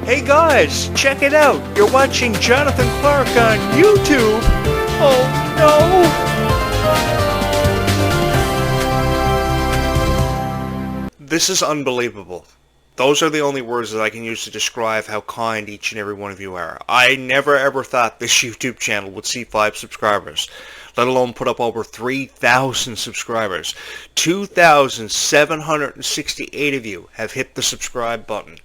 Hey guys, check it out. You're watching Jonathan Clarke on YouTube. Oh no. This is unbelievable. Those are the only words that I can use to describe how kind each and every one of you are. I never ever thought this YouTube channel would see 5 subscribers, let alone put up over 3,000 subscribers. 2,768 of you have hit the subscribe button.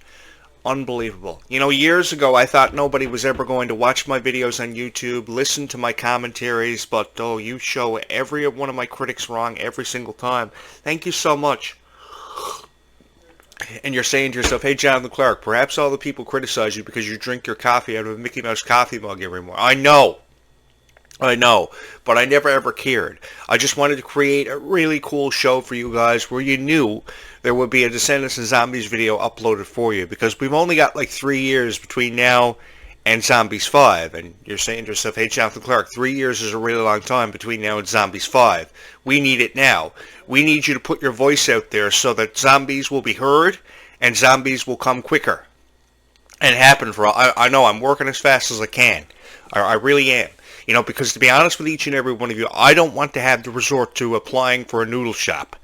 Unbelievable. You know, years ago I thought nobody was ever going to watch my videos on YouTube, listen to my commentaries, but oh, you show every one of my critics wrong every single time. Thank you so much. And you're saying to yourself, hey, Jonathan Clarke, perhaps all the people criticize you because you drink your coffee out of a Mickey Mouse coffee mug every morning. I know, but I never ever cared. I just wanted to create a really cool show for you guys where you knew there would be a Descendants and Zombies video uploaded for you, because we've only got like 3 years between now and Zombies 5, and you're saying to yourself, hey, Jonathan Clarke, 3 years is a really long time between now and Zombies 5. We need it now. We need you to put your voice out there so that zombies will be heard and zombies will come quicker and happen for all. I know I'm working as fast as I can. I really am. You know, because to be honest with each and every one of you, I don't want to have to resort to applying for a noodle shop.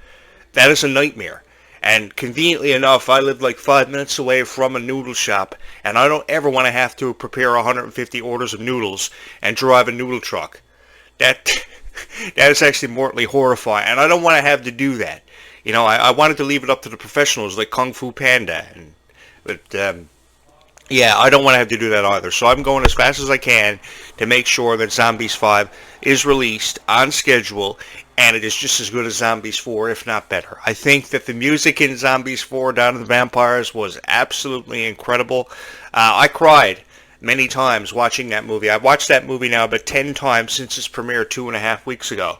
That is a nightmare. And conveniently enough, I live like 5 minutes away from a noodle shop, and I don't ever want to have to prepare 150 orders of noodles and drive a noodle truck. That is actually mortally horrifying, and I don't want to have to do that. You know, I wanted to leave it up to the professionals like Kung Fu Panda, but yeah, I don't want to have to do that either. So I'm going as fast as I can to make sure that Zombies 5 is released on schedule, and it is just as good as Zombies 4, if not better. I think that the music in Zombies 4, Dawn of the Vampires, was absolutely incredible. I cried many times watching that movie. I've watched that movie now about 10 times since its premiere 2.5 weeks ago.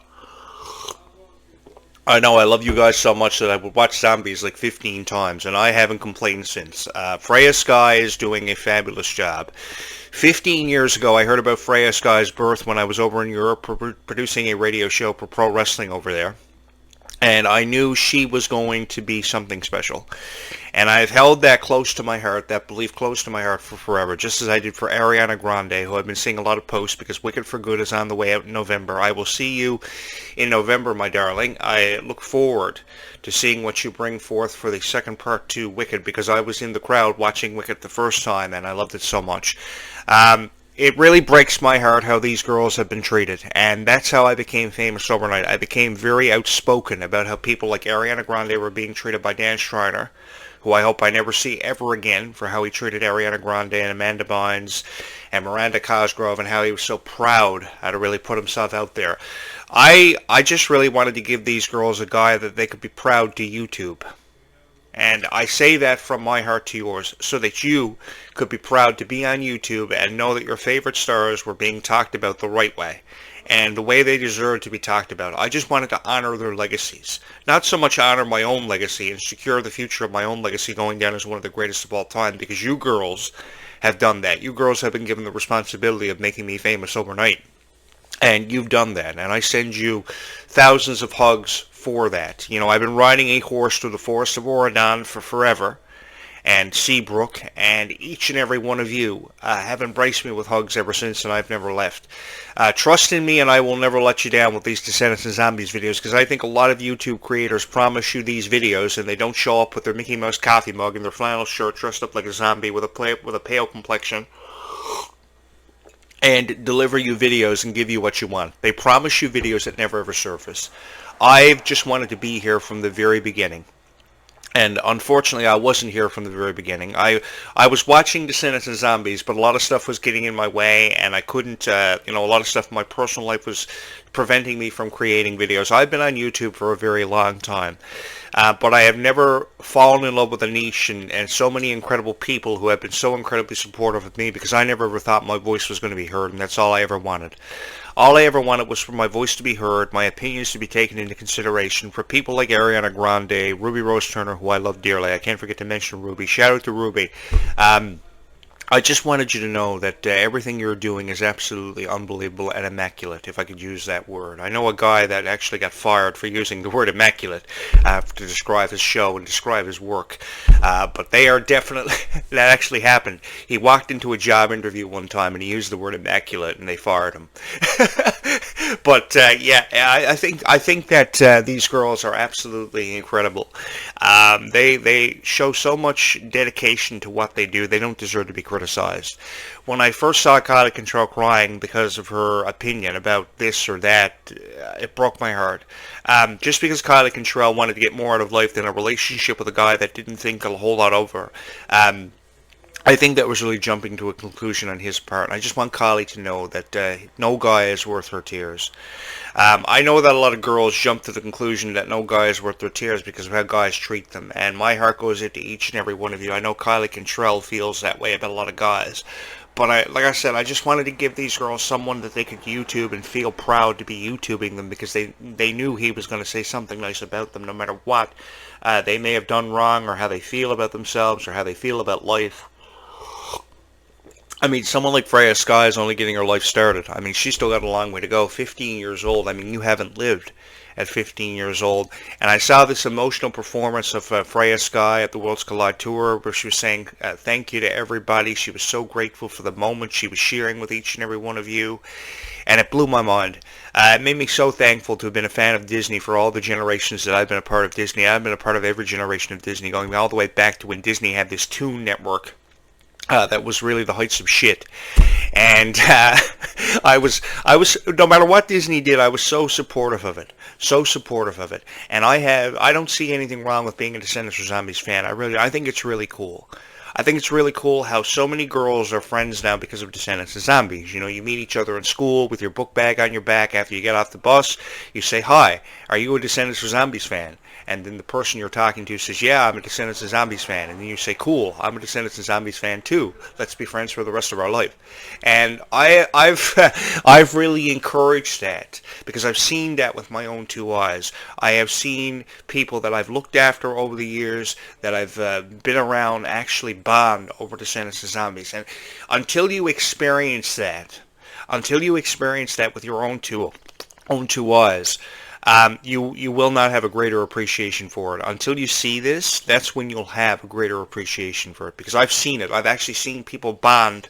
I know I love you guys so much that I would watch Zombies like 15 times, and I haven't complained since. Freya Sky is doing a fabulous job. 15 years ago, I heard about Freya Sky's birth when I was over in Europe producing a radio show for pro wrestling over there. And I knew she was going to be something special. And I've held that close to my heart, that belief close to my heart for forever, just as I did for Ariana Grande, who I've been seeing a lot of posts because Wicked for Good is on the way out in November. I will see you in November, my darling. I look forward to seeing what you bring forth for the second part to Wicked, because I was in the crowd watching Wicked the first time, and I loved it so much. It really breaks my heart how these girls have been treated, and that's how I became famous overnight. I became very outspoken about how people like Ariana Grande were being treated by Dan Schreiner, who I hope I never see ever again, for how he treated Ariana Grande and Amanda Bynes and Miranda Cosgrove, and how he was so proud how to really put himself out there. I just really wanted to give these girls a guy that they could be proud to YouTube. And I say that from my heart to yours, so that you could be proud to be on YouTube and know that your favorite stars were being talked about the right way, and the way they deserve to be talked about. I just wanted to honor their legacies. Not so much honor my own legacy and secure the future of my own legacy going down as one of the greatest of all time, because you girls have done that. You girls have been given the responsibility of making me famous overnight. And you've done that, and I send you thousands of hugs for that. You know, I've been riding a horse through the forest of Oregon for forever, and Seabrook, and each and every one of you have embraced me with hugs ever since, and I've never left. Trust in me, and I will never let you down with these Descendants and Zombies videos, because I think a lot of YouTube creators promise you these videos, and they don't show up with their Mickey Mouse coffee mug and their flannel shirt dressed up like a zombie with a pale complexion, and deliver you videos and give you what you want. They promise you videos that never ever surface. I've just wanted to be here from the very beginning. And unfortunately, I wasn't here from the very beginning. I was watching Descendants and Zombies, but a lot of stuff was getting in my way, and I couldn't, a lot of stuff in my personal life was preventing me from creating videos. I've been on YouTube for a very long time, but I have never fallen in love with a niche and so many incredible people who have been so incredibly supportive of me, because I never ever thought my voice was going to be heard, and that's all I ever wanted. All I ever wanted was for my voice to be heard, my opinions to be taken into consideration, for people like Ariana Grande, Ruby Rose Turner, who I love dearly. I can't forget to mention Ruby. Shout out to Ruby. I just wanted you to know that everything you're doing is absolutely unbelievable and immaculate, if I could use that word. I know a guy that actually got fired for using the word immaculate to describe his show and describe his work. But they are definitely, that actually happened. He walked into a job interview one time and he used the word immaculate and they fired him. But yeah, I think that these girls are absolutely incredible. They show so much dedication to what they do. They don't deserve to be criticized. When I first saw Kylie Control crying because of her opinion about this or that, it broke my heart. Just because Kylie Control wanted to get more out of life than a relationship with a guy that didn't think a whole lot of her. I think that was really jumping to a conclusion on his part. I just want Kylie to know that no guy is worth her tears. I know that a lot of girls jump to the conclusion that no guy is worth their tears because of how guys treat them, and my heart goes into each and every one of you. I know Kylie Cantrell feels that way about a lot of guys. But like I said, I just wanted to give these girls someone that they could YouTube and feel proud to be YouTubing them because they knew he was going to say something nice about them no matter what they may have done wrong or how they feel about themselves or how they feel about life. I mean, someone like Freya Sky is only getting her life started. I mean, she's still got a long way to go. 15 years old. I mean, you haven't lived at 15 years old. And I saw this emotional performance of Freya Sky at the Worlds Collide Tour where she was saying thank you to everybody. She was so grateful for the moment she was sharing with each and every one of you. And it blew my mind. It made me so thankful to have been a fan of Disney for all the generations that I've been a part of Disney. I've been a part of every generation of Disney, going all the way back to when Disney had this Toon Network. That was really the heights of shit, and I was, no matter what Disney did, I was so supportive of it, and I don't see anything wrong with being a Descendants or Zombies fan. I think it's really cool. I think it's really cool how so many girls are friends now because of Descendants and Zombies. You know, you meet each other in school with your book bag on your back after you get off the bus. You say, hi, are you a Descendants or Zombies fan? And then the person you're talking to says, yeah, I'm a Descendants and Zombies fan. And then you say, cool, I'm a Descendants and Zombies fan too. Let's be friends for the rest of our life. And I've really encouraged that because I've seen that with my own two eyes. I have seen people that I've looked after over the years, that I've been around, actually bond over Descendants and Zombies. And until you experience that with your own two eyes, you will not have a greater appreciation for it. Until you see this, that's when you'll have a greater appreciation for it. Because I've seen it. I've actually seen people bond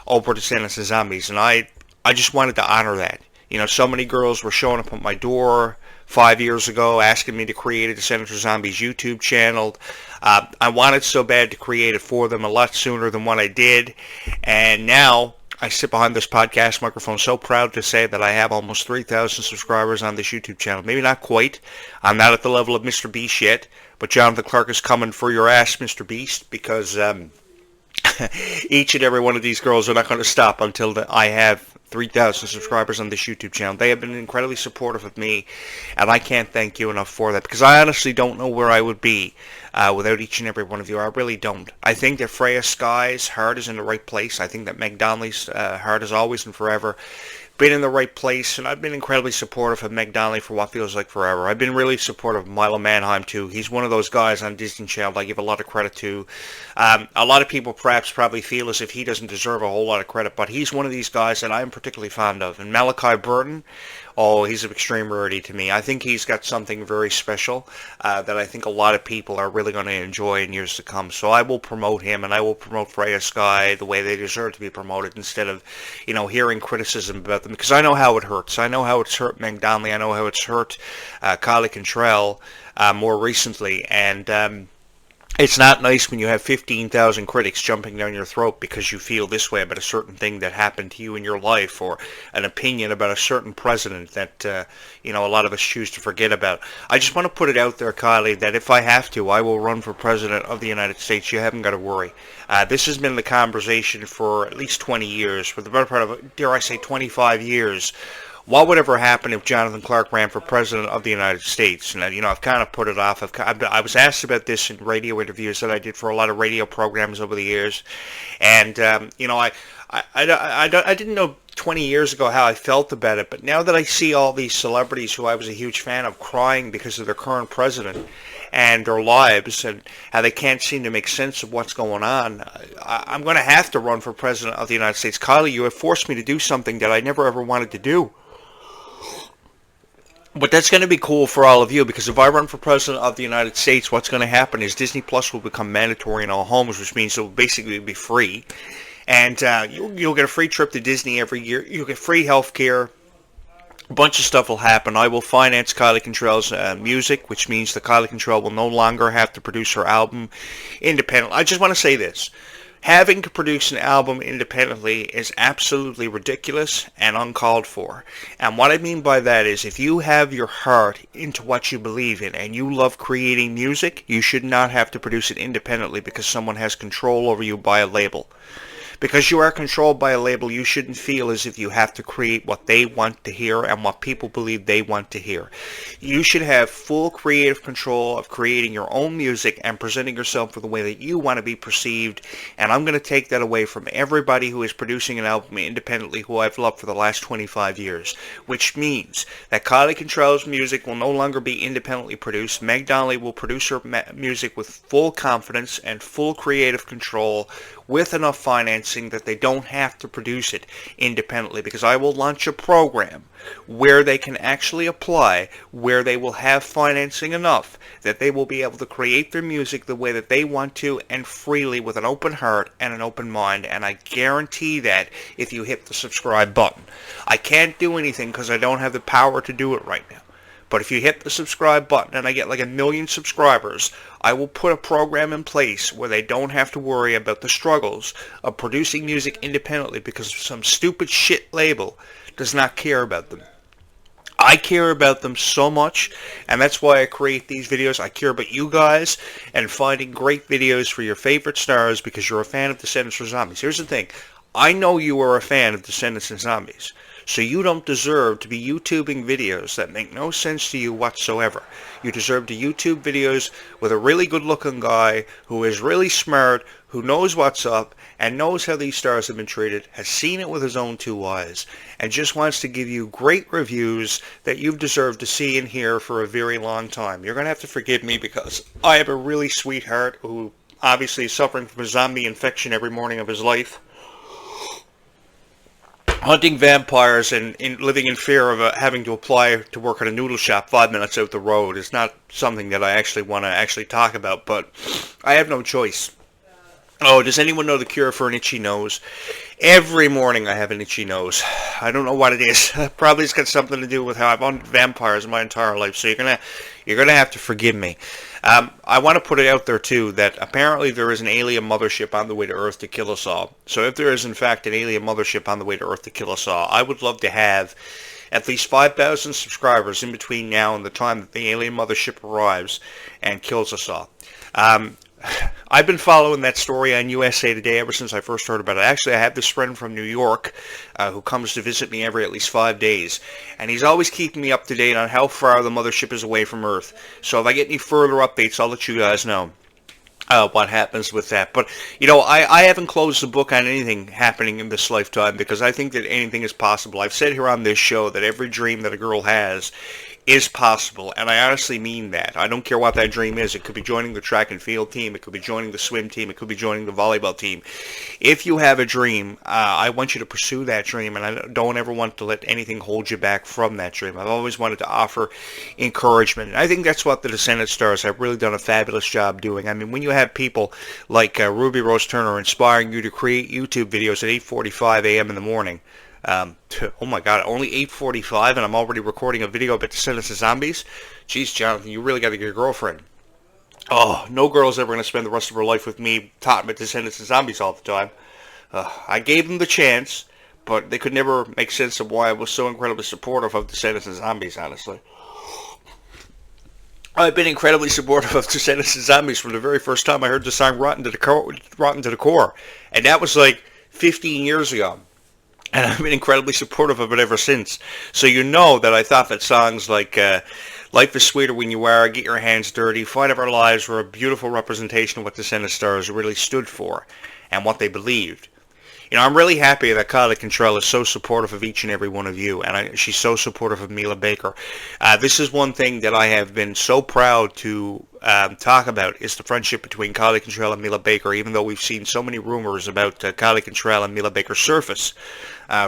over Descendants and Zombies, and I just wanted to honor that. You know, so many girls were showing up at my door 5 years ago asking me to create a Descendants or Zombies YouTube channel. I wanted so bad to create it for them a lot sooner than what I did, and now I sit behind this podcast microphone so proud to say that I have almost 3,000 subscribers on this YouTube channel. Maybe not quite. I'm not at the level of Mr. Beast yet, but Jonathan Clarke is coming for your ass, Mr. Beast, because each and every one of these girls are not going to stop until I have 3,000 subscribers on this YouTube channel. They have been incredibly supportive of me, and I can't thank you enough for that, because I honestly don't know where I would be without each and every one of you. I really don't. I think that Freya Sky's heart is in the right place. I think that Meg Donnelly's heart is always and forever been in the right place, and I've been incredibly supportive of Meg Donnelly for what feels like forever. I've been really supportive of Milo Manheim too. He's one of those guys on Disney Channel I give a lot of credit to. A lot of people perhaps probably feel as if he doesn't deserve a whole lot of credit, but he's one of these guys that I'm particularly fond of. And Malachi Burton, oh, he's of extreme rarity to me. I think he's got something very special that I think a lot of people are really going to enjoy in years to come. So I will promote him, and I will promote Freya Sky the way they deserve to be promoted, instead of, hearing criticism about them, because I know how it hurts. I know how it's hurt Meg Donnelly. I know how it's hurt Kylie Cantrell more recently, and it's not nice when you have 15,000 critics jumping down your throat because you feel this way about a certain thing that happened to you in your life, or an opinion about a certain president that, a lot of us choose to forget about. I just want to put it out there, Kylie, that if I have to, I will run for president of the United States. You haven't got to worry. This has been the conversation for at least 20 years, for the better part of, dare I say, 25 years. What would ever happen if Jonathan Clarke ran for president of the United States? And, I've kind of put it off. I was asked about this in radio interviews that I did for a lot of radio programs over the years. And, I didn't know 20 years ago how I felt about it. But now that I see all these celebrities who I was a huge fan of crying because of their current president, and their lives and how they can't seem to make sense of what's going on. I'm going to have to run for president of the United States. Kylie, you have forced me to do something that I never ever wanted to do. But that's going to be cool for all of you, because if I run for president of the United States, what's going to happen is Disney Plus will become mandatory in all homes, which means it will basically be free. And you'll get a free trip to Disney every year. You'll get free health care. A bunch of stuff will happen. I will finance Kylie Contrell's music, which means that Kylie Contrell will no longer have to produce her album independently. I just want to say this. Having to produce an album independently is absolutely ridiculous and uncalled for. And what I mean by that is, if you have your heart into what you believe in and you love creating music, you should not have to produce it independently because someone has control over you by a label. Because you are controlled by a label, you shouldn't feel as if you have to create what they want to hear and what people believe they want to hear. You should have full creative control of creating your own music and presenting yourself for the way that you want to be perceived. And I'm going to take that away from everybody who is producing an album independently, who I've loved for the last 25 years. Which means that Kylie Contrell's music will no longer be independently produced. Meg Donnelly will produce her music with full confidence and full creative control, with enough financing that they don't have to produce it independently, because I will launch a program where they can actually apply, where they will have financing enough that they will be able to create their music the way that they want to, and freely, with an open heart and an open mind. And I guarantee that if you hit the subscribe button. I can't do anything because I don't have the power to do it right now. But if you hit the subscribe button and I get like 1 million subscribers, I will put a program in place where they don't have to worry about the struggles of producing music independently because some stupid shit label does not care about them. I care about them so much, and that's why I create these videos. I care about you guys and finding great videos for your favorite stars because you're a fan of Descendants or Zombies. Here's the thing. I know you are a fan of Descendants and Zombies. So you don't deserve to be YouTubing videos that make no sense to you whatsoever. You deserve to YouTube videos with a really good-looking guy who is really smart, who knows what's up, and knows how these stars have been treated, has seen it with his own 2 eyes, and just wants to give you great reviews that you've deserved to see and hear for a very long time. You're going to have to forgive me because I have a really sweetheart who obviously is suffering from a zombie infection every morning of his life, hunting vampires and living in fear of having to apply to work at a noodle shop 5 minutes out the road is not something that I actually want to talk about, but I have no choice. Oh, does anyone know the cure for an itchy nose? Every morning I have an itchy nose. I don't know what it is. Probably it's got something to do with how I've hunted vampires my entire life, so you're gonna have to forgive me. I want to put it out there too that apparently there is an alien mothership on the way to Earth to kill us all. So if there is in fact an alien mothership on the way to Earth to kill us all, I would love to have at least 5,000 subscribers in between now and the time that the alien mothership arrives and kills us all. I've been following that story on USA Today ever since I first heard about it. Actually, I have this friend from New York who comes to visit me every at least 5 days, and he's always keeping me up to date on how far the mothership is away from Earth. So if I get any further updates, I'll let you guys know what happens with that. But, you know, I haven't closed the book on anything happening in this lifetime because I think that anything is possible. I've said here on this show that every dream that a girl has is possible, and I honestly mean that. I don't care what that dream is. It could be joining the track and field team, it could be joining the swim team, it could be joining the volleyball team. If you have a dream, I want you to pursue that dream, and I don't ever want to let anything hold you back from that dream. I've always wanted to offer encouragement, and I think that's what the Descendant stars have really done a fabulous job doing. I mean, when you have people like Ruby Rose Turner inspiring you to create YouTube videos at 8:45 a.m. in the morning, oh my god, only 8:45 and I'm already recording a video about Descendants of Zombies? Jeez, Jonathan, you really got to get a girlfriend. Oh, no girl's ever going to spend the rest of her life with me talking about Descendants of Zombies all the time. I gave them the chance, but they could never make sense of why I was so incredibly supportive of Descendants of Zombies, honestly. I've been incredibly supportive of Descendants of Zombies from the very first time I heard the song Rotten to the Core. And that was like 15 years ago. And I've been incredibly supportive of it ever since. So you know that I thought that songs like Life is Sweeter When You Are, Get Your Hands Dirty, Fight of Our Lives were a beautiful representation of what Descendant stars really stood for and what they believed. I'm really happy that Kylie Cantrell is so supportive of each and every one of you, and she's so supportive of Mila Baker. This is one thing that I have been so proud to talk about is the friendship between Kylie Cantrell and Mila Baker, even though we've seen so many rumors about Kylie Cantrell and Mila Baker surface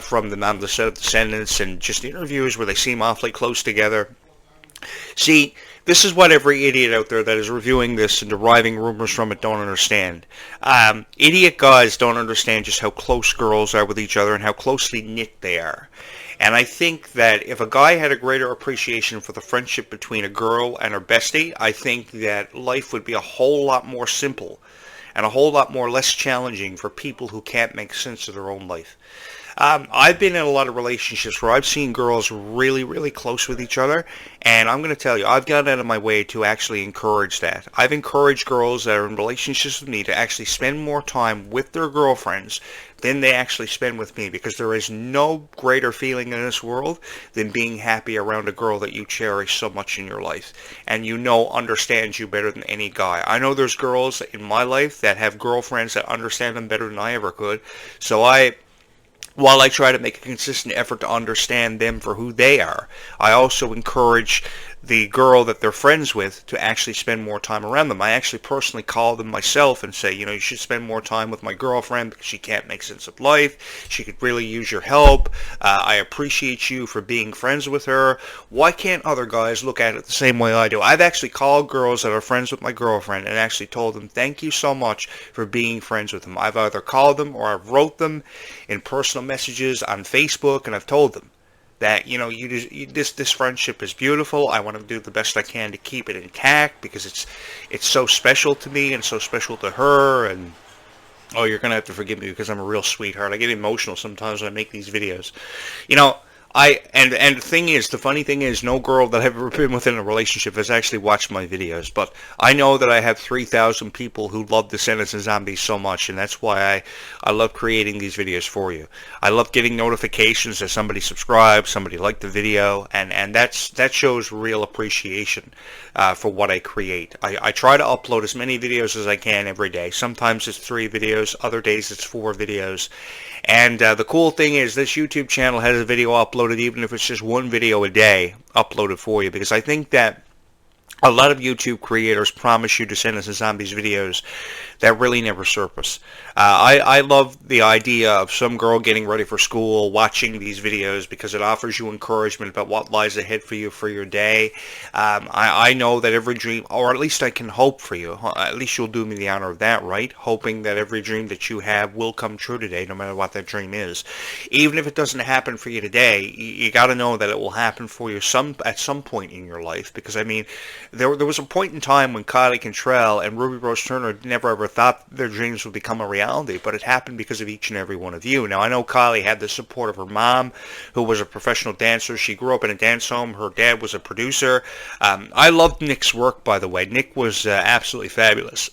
from them on the set of Descendants and just interviews where they seem awfully close together. See, this is what every idiot out there that is reviewing this and deriving rumors from it don't understand. Idiot guys don't understand just how close girls are with each other and how closely knit they are. And I think that if a guy had a greater appreciation for the friendship between a girl and her bestie, I think that life would be a whole lot more simple and a whole lot more less challenging for people who can't make sense of their own life. I've been in a lot of relationships where I've seen girls really, really close with each other, and I'm going to tell you, I've gone out of my way to actually encourage that. I've encouraged girls that are in relationships with me to actually spend more time with their girlfriends than they actually spend with me, because there is no greater feeling in this world than being happy around a girl that you cherish so much in your life, and understands you better than any guy. I know there's girls in my life that have girlfriends that understand them better than I ever could, so while I try to make a consistent effort to understand them for who they are, I also encourage the girl that they're friends with to actually spend more time around them. I actually personally call them myself and say, you should spend more time with my girlfriend because she can't make sense of life. She could really use your help. I appreciate you for being friends with her. Why can't other guys look at it the same way I do? I've actually called girls that are friends with my girlfriend and actually told them, thank you so much for being friends with them. I've either called them or I've wrote them in personal messages on Facebook, and I've told them that this friendship is beautiful. I want to do the best I can to keep it intact because it's so special to me and so special to her. And oh, you're gonna have to forgive me because I'm a real sweetheart. I get emotional sometimes when I make these videos. And the funny thing is, no girl that I've ever been within a relationship has actually watched my videos, but I know that I have 3,000 people who love Descendants and Zombies so much, and that's why I love creating these videos for you. I love getting notifications that somebody subscribed, somebody liked the video, and that shows real appreciation for what I create. I try to upload as many videos as I can every day. Sometimes it's 3 videos, other days it's 4 videos. And the cool thing is this YouTube channel has a video uploaded, even if it's just 1 video a day uploaded for you, because I think that a lot of YouTube creators promise you Descendants and Zombies videos that really never surface. I love the idea of some girl getting ready for school watching these videos because it offers you encouragement about what lies ahead for you for your day. I know that every dream, or at least I can hope for you, at least you'll do me the honor of that, right? Hoping that every dream that you have will come true today, no matter what that dream is. Even if it doesn't happen for you today, you got to know that it will happen for you at some point in your life, because I mean, there was a point in time when Kylie Cantrell and Ruby Rose Turner never ever thought their dreams would become a reality, but it happened because of each and every one of you. Now, I know Kylie had the support of her mom, who was a professional dancer. She grew up in a dance home. Her dad was a producer. I loved Nick's work, by the way. Nick was absolutely fabulous.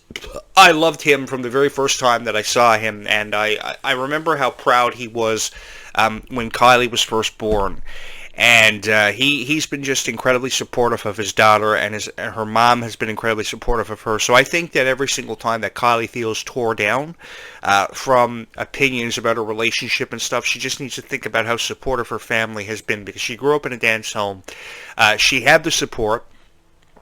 I loved him from the very first time that I saw him, and I remember how proud he was when Kylie was first born. And he's been just incredibly supportive of his daughter, and her mom has been incredibly supportive of her. So I think that every single time that Kylie feels tore down from opinions about her relationship and stuff, she just needs to think about how supportive her family has been, because she grew up in a dance home. She had the support,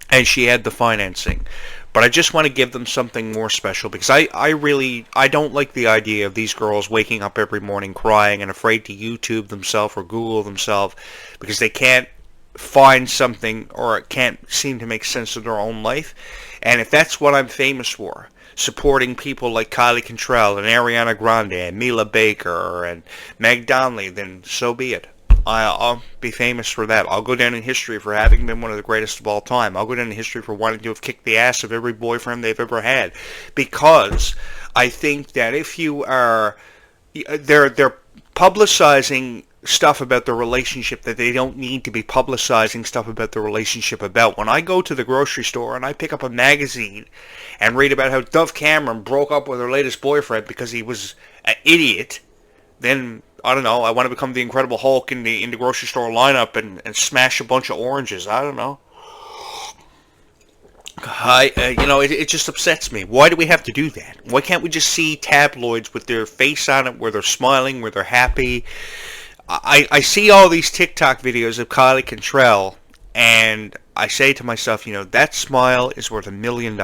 and she had the financing. But I just want to give them something more special, because I don't like the idea of these girls waking up every morning crying and afraid to YouTube themselves or Google themselves because they can't find something or can't seem to make sense of their own life. And if that's what I'm famous for, supporting people like Kylie Cantrell and Ariana Grande and Mila Baker and Meg Donnelly, then so be it. I'll be famous for that. I'll go down in history for having been one of the greatest of all time. I'll go down in history for wanting to have kicked the ass of every boyfriend they've ever had. Because I think that if you are... They're publicizing stuff about the relationship that they don't need to be publicizing stuff about the relationship about. When I go to the grocery store and I pick up a magazine and read about how Dove Cameron broke up with her latest boyfriend because he was an idiot, then... I don't know, I want to become the Incredible Hulk in the grocery store lineup and smash a bunch of oranges. I don't know. It just upsets me. Why do we have to do that? Why can't we just see tabloids with their face on it, where they're smiling, where they're happy? I see all these TikTok videos of Kylie Cantrell, and I say to myself, that smile is worth $1 million.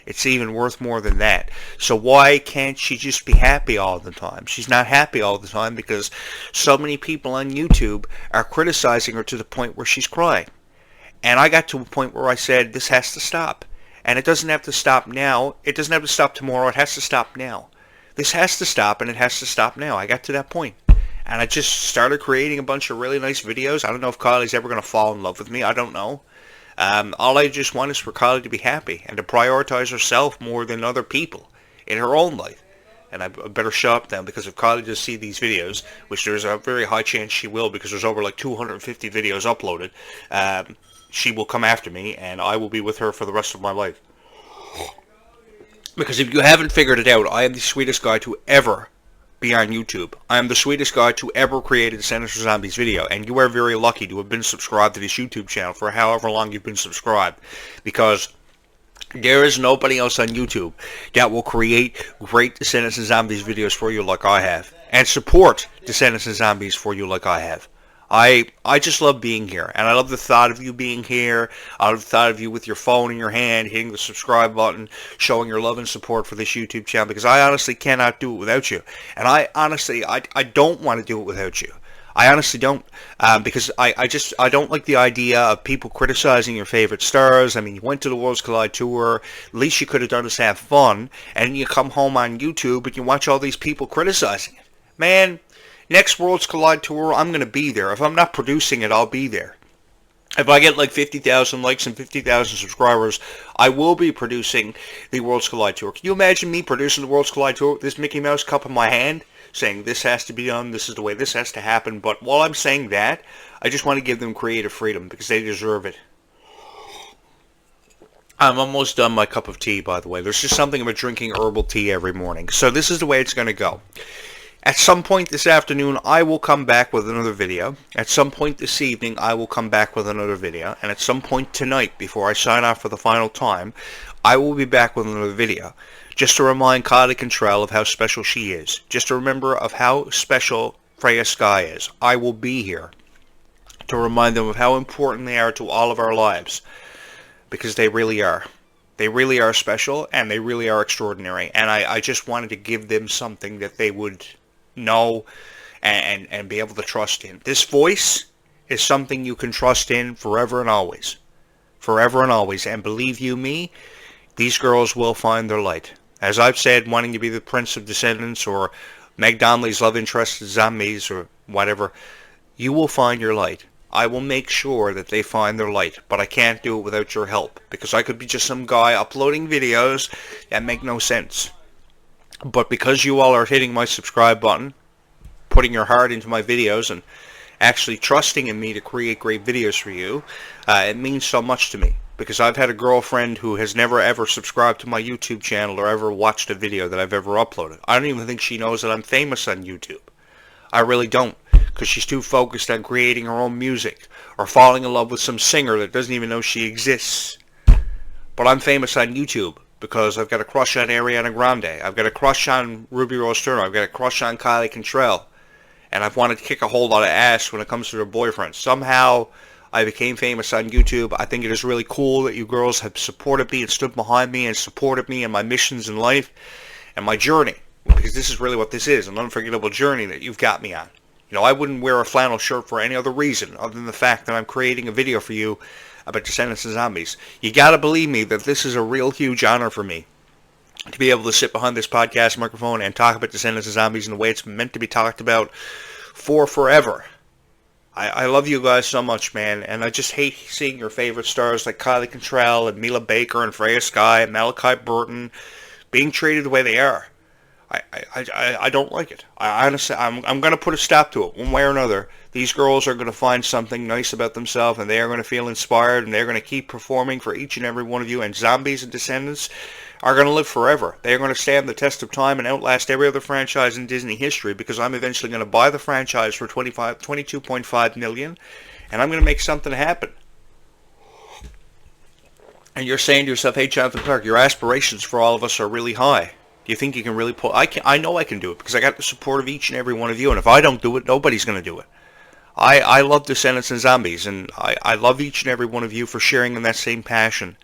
It's even worth more than that. So why can't she just be happy all the time? She's not happy all the time because so many people on YouTube are criticizing her to the point where she's crying. And I got to a point where I said, this has to stop. And it doesn't have to stop now. It doesn't have to stop tomorrow. It has to stop now. This has to stop, and it has to stop now. I got to that point. And I just started creating a bunch of really nice videos. I don't know if Kylie's ever going to fall in love with me. I don't know. All I just want is for Kylie to be happy and to prioritize herself more than other people in her own life. And I better shut up now, because if Kylie does see these videos, which there's a very high chance she will, because there's over like 250 videos uploaded, she will come after me, and I will be with her for the rest of my life. Because if you haven't figured it out, I am the sweetest guy to ever be on YouTube. I am the sweetest guy to ever create a Descendants of Zombies video, and you are very lucky to have been subscribed to this YouTube channel for however long you've been subscribed, because there is nobody else on YouTube that will create great Descendants of Zombies videos for you like I have, and support Descendants of Zombies for you like I have. I just love being here, and I love the thought of you being here. I love the thought of you with your phone in your hand, hitting the subscribe button, showing your love and support for this YouTube channel, because I honestly cannot do it without you. And I don't want to do it without you. I honestly don't, because I don't like the idea of people criticizing your favorite stars. I mean, you went to the Worlds Collide tour. Least you could have done is have fun, and you come home on YouTube and you watch all these people criticizing it. Man, next Worlds Collide tour, I'm going to be there. If I'm not producing it, I'll be there. If I get like 50,000 likes and 50,000 subscribers, I will be producing the Worlds Collide tour. Can you imagine me producing the Worlds Collide tour with this Mickey Mouse cup in my hand, saying this has to be done, this is the way this has to happen? But while I'm saying that, I just want to give them creative freedom, because they deserve it. I'm almost done my cup of tea, by the way. There's just something about drinking herbal tea every morning. So this is the way it's going to go. At some point this afternoon, I will come back with another video. At some point this evening, I will come back with another video. And at some point tonight, before I sign off for the final time, I will be back with another video. Just to remind Kylie Cantrell of how special she is. Just to remember of how special Freya Sky is. I will be here to remind them of how important they are to all of our lives. Because they really are. They really are special, and they really are extraordinary. And I just wanted to give them something that they would know and be able to trust in. This voice is something you can trust in forever and always. Forever and always. And believe you me, these girls will find their light. As I've said, wanting to be the Prince of Descendants or Meg Donnelly's love interest in Zombies or whatever, you will find your light. I will make sure that they find their light, but I can't do it without your help, because I could be just some guy uploading videos that make no sense. But because you all are hitting my subscribe button, putting your heart into my videos, and actually trusting in me to create great videos for you, it means so much to me. Because I've had a girlfriend who has never ever subscribed to my YouTube channel or ever watched a video that I've ever uploaded. I don't even think she knows that I'm famous on YouTube. I really don't. Because she's too focused on creating her own music or falling in love with some singer that doesn't even know she exists. But I'm famous on YouTube because I've got a crush on Ariana Grande. I've got a crush on Ruby Rose Turner. I've got a crush on Kylie Cantrell. And I've wanted to kick a whole lot of ass when it comes to their boyfriends. Somehow I became famous on YouTube. I think it is really cool that you girls have supported me and stood behind me and supported me in my missions in life and my journey. Because this is really what this is, an unforgettable journey that you've got me on. You know, I wouldn't wear a flannel shirt for any other reason other than the fact that I'm creating a video for you about Descendants of Zombies. You gotta believe me that this is a real huge honor for me to be able to sit behind this podcast microphone and talk about Descendants of Zombies in the way it's meant to be talked about for forever. I love you guys so much, man, and I just hate seeing your favorite stars like Kylie Cantrell and Mila Baker and Freya Sky and Malachi Burton being treated the way they are. I don't like it. I honestly, I'm going to put a stop to it one way or another. These girls are going to find something nice about themselves, and they are going to feel inspired, and they're going to keep performing for each and every one of you. And Zombies and Descendants are going to live forever. They are going to stand the test of time and outlast every other franchise in Disney history, because I'm eventually going to buy the franchise for $22.5 million, and I'm going to make something happen. and you're saying to yourself, hey, Jonathan Clarke, your aspirations for all of us are really high. Do you think you can really pull? I know I can do it because I got the support of each and every one of you. And if I don't do it, nobody's going to do it. I love Descendants and Zombies, and I love each and every one of you for sharing in that same passion.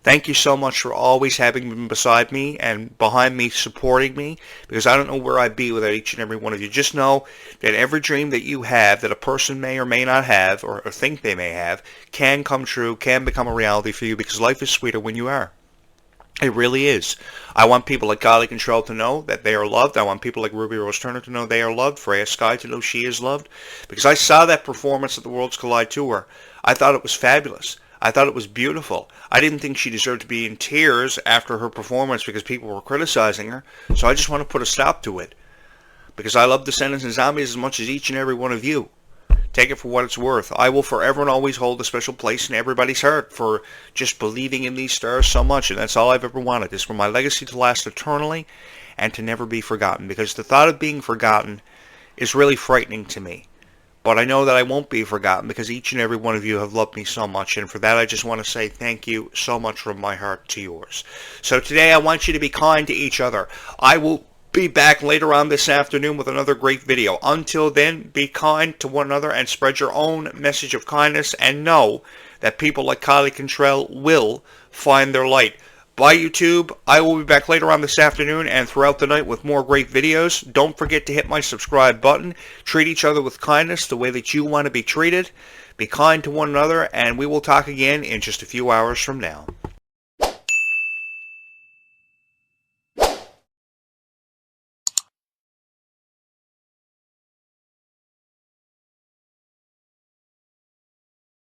Thank you so much for always having been beside me and behind me, supporting me, because I don't know where I'd be without each and every one of you. Just know that every dream that you have, that a person may or may not have, or think they may have, can come true, can become a reality for you, because life is sweeter when you are. It really is. I want people like Golly Control to know that they are loved. I want people like Ruby Rose Turner to know they are loved. Freya Sky to know she is loved. Because I saw that performance at the Worlds Collide Tour. I thought it was fabulous. I thought it was beautiful. I didn't think she deserved to be in tears after her performance because people were criticizing her. So I just want to put a stop to it. Because I love Descendants and Zombies as much as each and every one of you. Take it for what it's worth. I will forever and always hold a special place in everybody's heart for just believing in these stars so much. And that's all I've ever wanted, is for my legacy to last eternally and to never be forgotten. Because the thought of being forgotten is really frightening to me. But I know that I won't be forgotten because each and every one of you have loved me so much. And for that, I just want to say thank you so much from my heart to yours. So today, I want you to be kind to each other. I will be back later on this afternoon with another great video. Until then, be kind to one another and spread your own message of kindness, and know that people like Kylie Cantrell will find their light. Bye, YouTube. I will be back later on this afternoon and throughout the night with more great videos. Don't forget to hit my subscribe button. Treat each other with kindness the way that you want to be treated. Be kind to one another, and we will talk again in just a few hours from now.